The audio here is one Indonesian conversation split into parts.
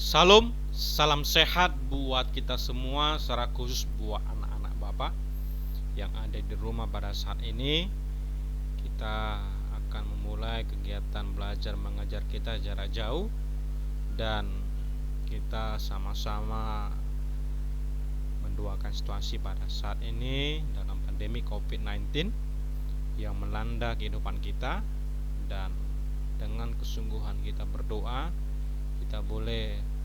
Salam, salam sehat buat kita semua, secara khusus buat anak-anak Bapak yang ada di rumah pada saat ini. Kita akan memulai kegiatan belajar mengajar kita jarak jauh, dan kita sama-sama mendoakan situasi pada saat ini dalam pandemi COVID-19 yang melanda kehidupan kita. Dan dengan kesungguhan kita berdoa, kita boleh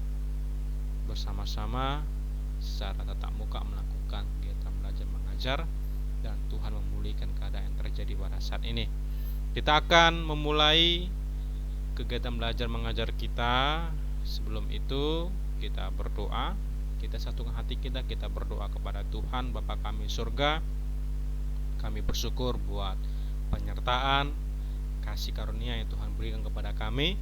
bersama-sama secara tatap muka melakukan kegiatan belajar mengajar, dan Tuhan memulihkan keadaan yang terjadi pada saat ini. Kita akan memulai kegiatan belajar mengajar kita. Sebelum itu kita berdoa. Kita satukan hati kita, kita berdoa kepada Tuhan Bapa kami surga. Kami bersyukur buat penyertaan, kasih karunia yang Tuhan berikan kepada kami,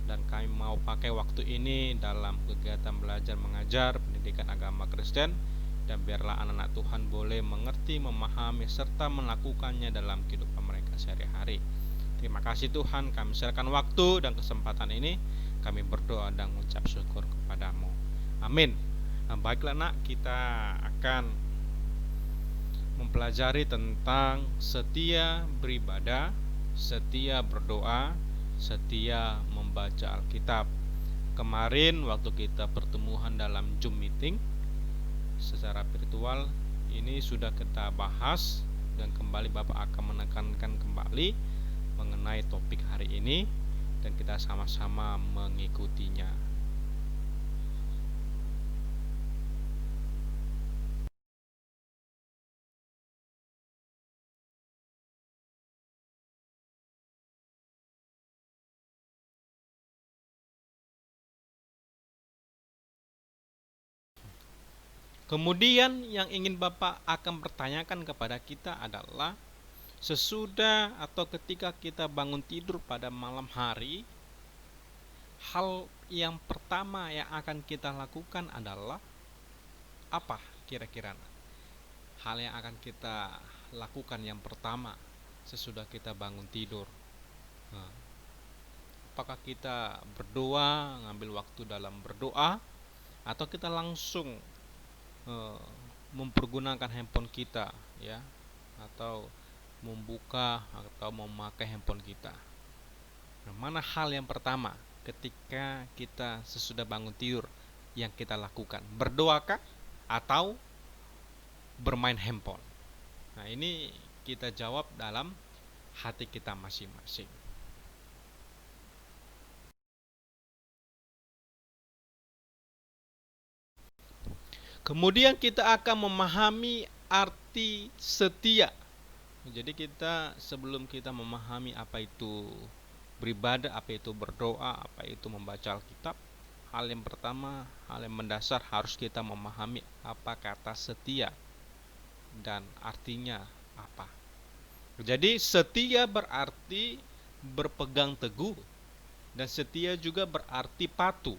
dan kami mau pakai waktu ini dalam kegiatan belajar mengajar pendidikan agama Kristen, dan biarlah anak-anak Tuhan boleh mengerti, memahami, serta melakukannya dalam kehidupan mereka sehari-hari. Terima kasih Tuhan, kami serahkan waktu dan kesempatan ini. Kami berdoa dan mengucap syukur kepadamu. Amin. Baiklah nak, kita akan mempelajari tentang setia beribadah, setia berdoa, setia membaca Alkitab. Kemarin waktu kita pertemuan dalam Zoom meeting secara virtual ini sudah kita bahas, dan kembali Bapak akan menekankan kembali mengenai topik hari ini, dan kita sama-sama mengikutinya. Kemudian yang ingin Bapak akan pertanyakan kepada kita adalah, sesudah atau ketika kita bangun tidur pada malam hari, hal yang pertama yang akan kita lakukan adalah apa kira-kira? Hal yang akan kita lakukan yang pertama sesudah kita bangun tidur. Apakah kita berdoa, ngambil waktu dalam berdoa, atau kita langsung mempergunakan handphone kita, ya, atau membuka atau memakai handphone kita? Mana hal yang pertama ketika kita sesudah bangun tidur yang kita lakukan? Berdoakah atau bermain handphone? Nah, ini kita jawab dalam hati kita masing-masing. Kemudian kita akan memahami arti setia. Jadi kita sebelum kita memahami apa itu beribadah, apa itu berdoa, apa itu membaca Alkitab, hal yang pertama, hal yang mendasar, harus kita memahami apa kata setia dan artinya apa. Jadi setia berarti berpegang teguh, dan setia juga berarti patuh,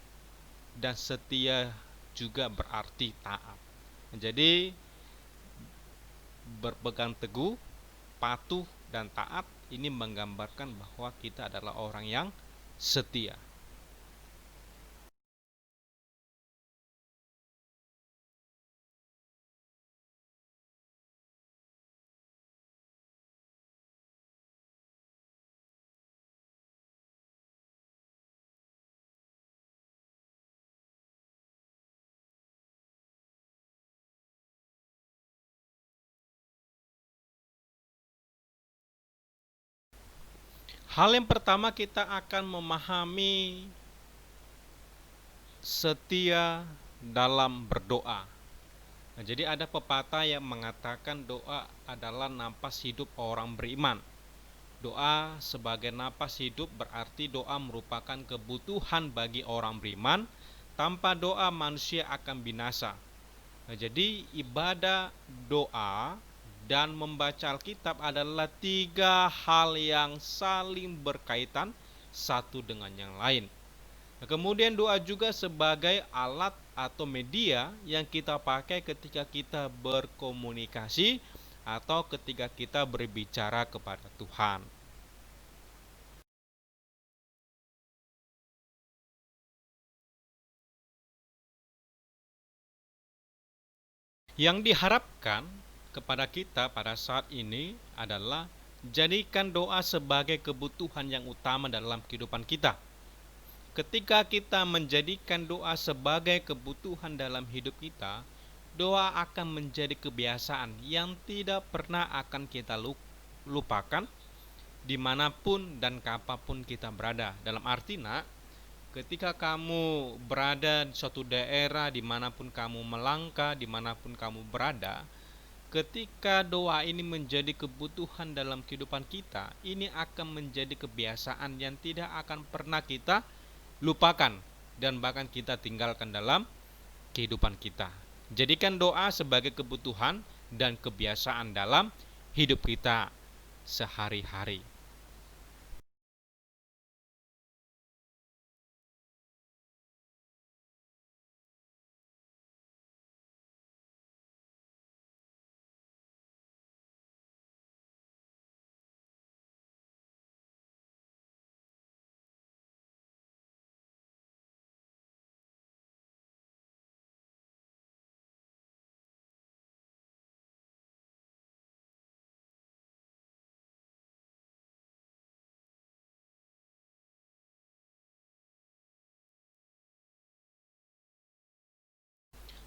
dan setia juga berarti taat. Jadi berpegang teguh, patuh, dan taat ini menggambarkan bahwa kita adalah orang yang setia. Hal yang pertama, kita akan memahami setia dalam berdoa. Nah, jadi ada pepatah yang mengatakan doa adalah napas hidup orang beriman. Doa sebagai napas hidup berarti doa merupakan kebutuhan bagi orang beriman. Tanpa doa manusia akan binasa. Nah, jadi ibadah, doa, dan membaca Alkitab adalah tiga hal yang saling berkaitan satu dengan yang lain. Nah, kemudian doa juga sebagai alat atau media yang kita pakai ketika kita berkomunikasi atau ketika kita berbicara kepada Tuhan. Yang diharapkan kepada kita pada saat ini adalah jadikan doa sebagai kebutuhan yang utama dalam kehidupan kita. Ketika kita menjadikan doa sebagai kebutuhan dalam hidup kita, doa akan menjadi kebiasaan yang tidak pernah akan kita lupakan dimanapun dan kapanpun kita berada. Dalam arti, nak, ketika kamu berada di suatu daerah, dimanapun kamu melangkah, dimanapun kamu berada, ketika doa ini menjadi kebutuhan dalam kehidupan kita, ini akan menjadi kebiasaan yang tidak akan pernah kita lupakan dan bahkan kita tinggalkan dalam kehidupan kita. Jadikan doa sebagai kebutuhan dan kebiasaan dalam hidup kita sehari-hari.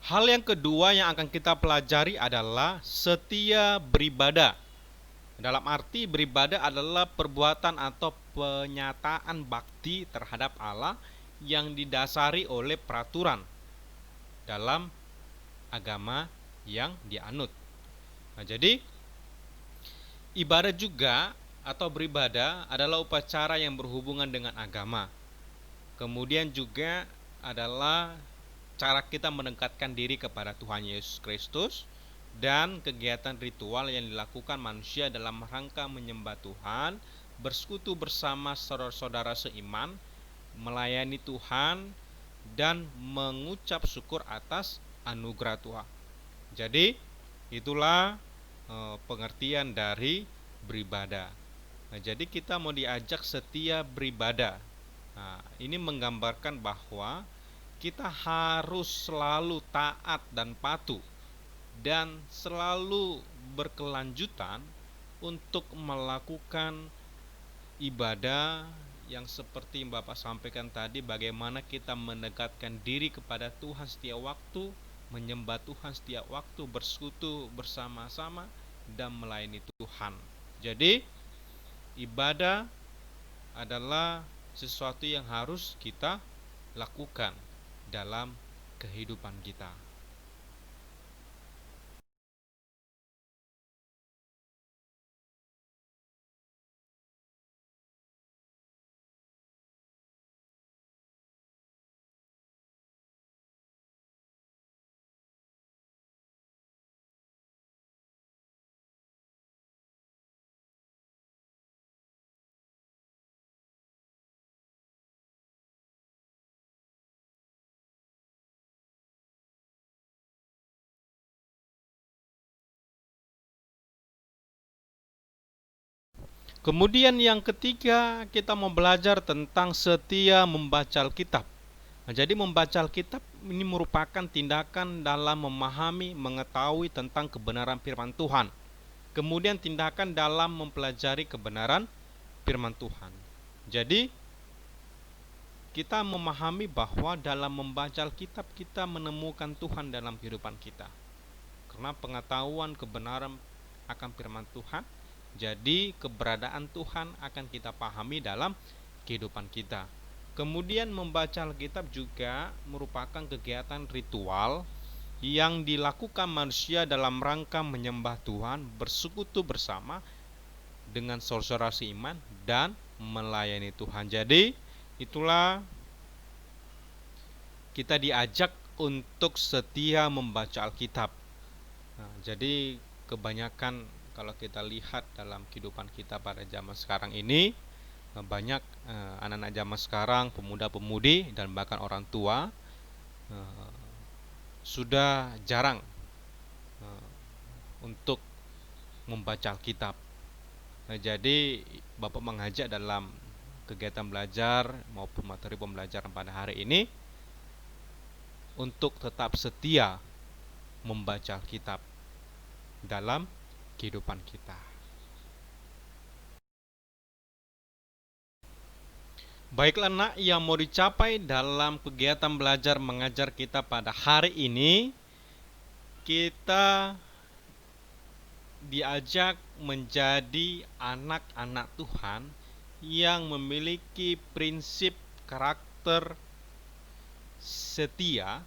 Hal yang kedua yang akan kita pelajari adalah setia beribadah. Dalam arti beribadah adalah perbuatan atau penyataan bakti terhadap Allah yang didasari oleh peraturan dalam agama yang dianut. Nah, jadi ibadah juga atau beribadah adalah upacara yang berhubungan dengan agama. Kemudian juga adalah cara kita mendekatkan diri kepada Tuhan Yesus Kristus dan kegiatan ritual yang dilakukan manusia dalam rangka menyembah Tuhan, bersekutu bersama saudara-saudara seiman, melayani Tuhan, dan mengucap syukur atas anugerah Tuhan. Jadi itulah pengertian dari beribadah. Nah, jadi kita mau diajak setia beribadah. Nah, ini menggambarkan bahwa kita harus selalu taat dan patuh dan selalu berkelanjutan untuk melakukan ibadah yang seperti Bapak sampaikan tadi, bagaimana kita mendekatkan diri kepada Tuhan setiap waktu, menyembah Tuhan setiap waktu, bersekutu bersama-sama dan melayani Tuhan. Jadi ibadah adalah sesuatu yang harus kita lakukan dalam kehidupan kita. Kemudian yang ketiga, kita mau belajar tentang setia membaca Alkitab. Nah, jadi membaca Alkitab ini merupakan tindakan dalam memahami, mengetahui tentang kebenaran firman Tuhan. Kemudian tindakan dalam mempelajari kebenaran firman Tuhan. Jadi kita memahami bahwa dalam membaca Alkitab kita menemukan Tuhan dalam kehidupan kita. Karena pengetahuan kebenaran akan firman Tuhan, jadi keberadaan Tuhan akan kita pahami dalam kehidupan kita. Kemudian membaca Alkitab juga merupakan kegiatan ritual yang dilakukan manusia dalam rangka menyembah Tuhan, bersekutu bersama dengan saudara seiman dan melayani Tuhan. Jadi itulah kita diajak untuk setia membaca Alkitab. Nah, jadi kebanyakan kalau kita lihat dalam kehidupan kita pada zaman sekarang ini, banyak anak-anak zaman sekarang, pemuda-pemudi dan bahkan orang tua sudah jarang untuk membaca Alkitab. Nah, jadi Bapak mengajak dalam kegiatan belajar maupun materi pembelajaran pada hari ini untuk tetap setia membaca Alkitab dalam kehidupan kita. Baiklah nak, yang mau dicapai dalam kegiatan belajar mengajar kita pada hari ini, kita diajak menjadi anak-anak Tuhan yang memiliki prinsip karakter setia,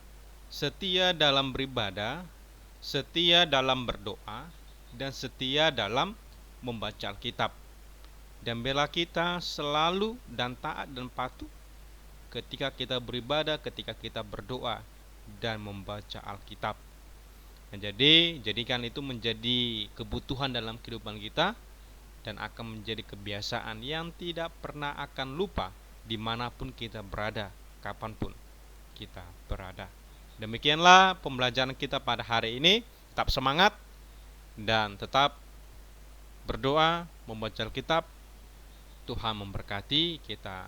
setia dalam beribadah, setia dalam berdoa, dan setia dalam membaca Alkitab. Dan bela kita selalu dan taat dan patuh ketika kita beribadah, ketika kita berdoa dan membaca Alkitab. Nah, jadi jadikan itu menjadi kebutuhan dalam kehidupan kita dan akan menjadi kebiasaan yang tidak pernah akan lupa dimanapun kita berada, kapanpun kita berada. Demikianlah pembelajaran kita pada hari ini. Tetap semangat dan tetap berdoa, membaca Alkitab. Tuhan memberkati. Kita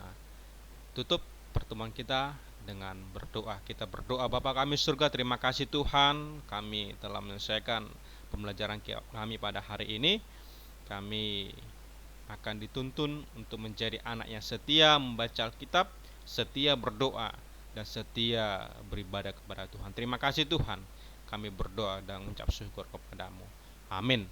tutup pertemuan kita dengan berdoa. Kita berdoa. Bapa kami surga, terima kasih Tuhan, kami telah menyelesaikan pembelajaran kami pada hari ini. Kami akan dituntun untuk menjadi anak yang setia membaca Alkitab, setia berdoa, dan setia beribadah kepada Tuhan. Terima kasih Tuhan, kami berdoa dan mengucap syukur kepadamu. Amin.